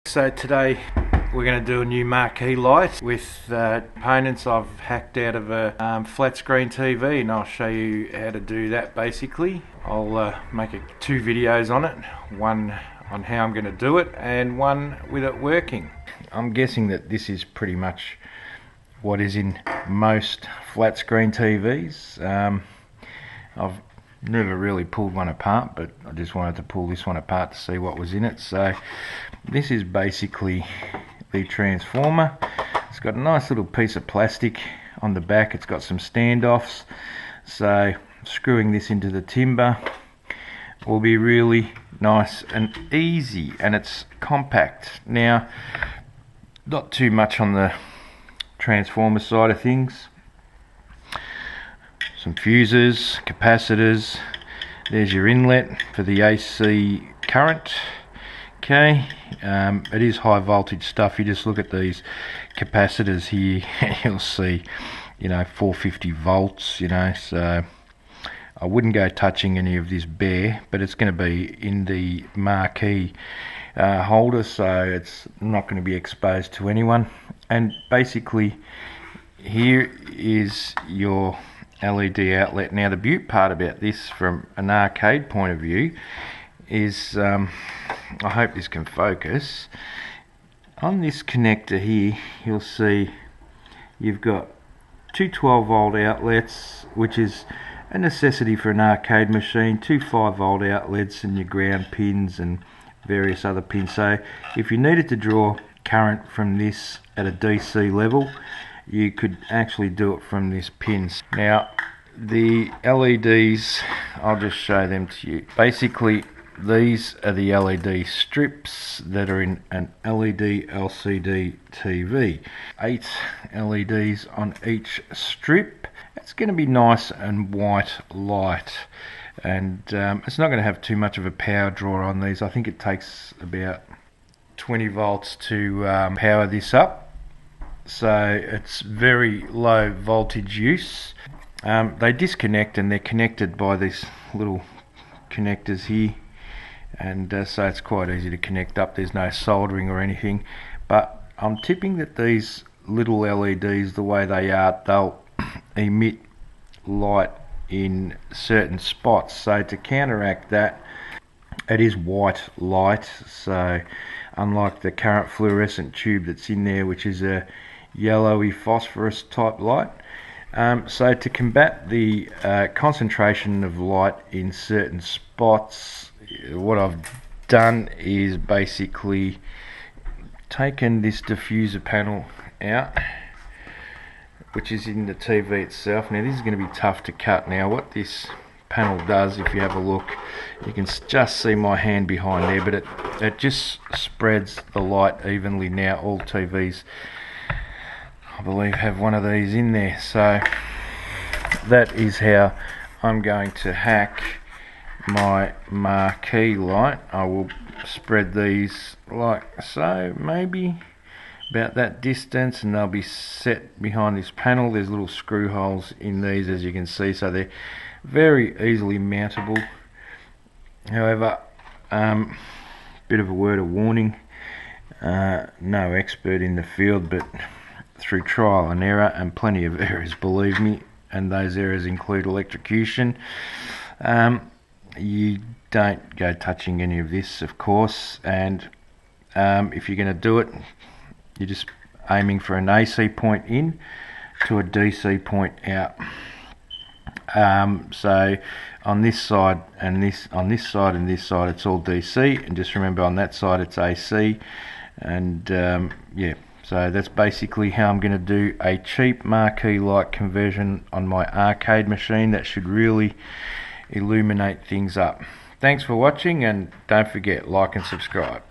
So today we're going to do a new Marquee light with components I've hacked out of a flat screen TV, and I'll show you how to do that basically. I'll make two videos on it, one on how I'm going to do it and one with it working. I'm guessing that this is pretty much what is in most flat screen TVs. I've never really pulled one apart, but I just wanted to pull this one apart to see what was in it. So this is basically the transformer. It's got a nice little piece of plastic on the back. It's got some standoffs, so screwing this into the timber will be really nice and easy, and it's compact. Now, not too much on the transformer side of things. Some fuses, capacitors, there's your inlet for the AC current. Okay, it is high voltage stuff. You just look at these capacitors here, you'll see, 450 volts, so I wouldn't go touching any of this bare, but it's going to be in the Marquee holder, so it's not going to be exposed to anyone. And basically here is your LED outlet. Now the beaut part about this from an arcade point of view is, I hope this can focus, on this connector here you'll see you've got two 12 volt outlets, which is a necessity for an arcade machine, two 5 volt outlets and your ground pins and various other pins. So if you needed to draw current from this at a DC level, you could actually do it from this pins. Now the LEDs, I'll just show them to you. Basically these are the LED strips that are in an LED LCD TV. 8 LEDs on each strip. It's going to be nice and white light, and it's not going to have too much of a power draw on these. I think it takes about 20 volts to power this up. So it's very low voltage use. They disconnect and they're connected by these little connectors here, and so it's quite easy to connect up. There's no soldering or anything, but I'm tipping that these little LEDs, the way they are, they'll emit light in certain spots. So to counteract that, it is white light. So unlike the current fluorescent tube that's in there, which is a yellowy phosphorus type light. So to combat the concentration of light in certain spots, what I've done is basically taken this diffuser panel out, which is in the TV itself. Now this is going to be tough to cut. Now what this panel does, if you have a look, you can just see my hand behind there, but it just spreads the light evenly. Now all TVs, I believe, have one of these in there. So that is how I'm going to hack my Marquee light. I will spread these like so, maybe about that distance, and they'll be set behind this panel. There's little screw holes in these, as you can see, so they're very easily mountable. However, bit of a word of warning, no expert in the field, but through trial and error, and plenty of errors, believe me, and those errors include electrocution, you don't go touching any of this, of course. And if you're going to do it, you're just aiming for an AC point in to a DC point out. So on this side and this side and this side, it's all DC, and just remember on that side it's AC. And yeah, so that's basically how I'm going to do a cheap Marquee light conversion on my arcade machine. That should really illuminate things up. Thanks for watching, and don't forget, like and subscribe.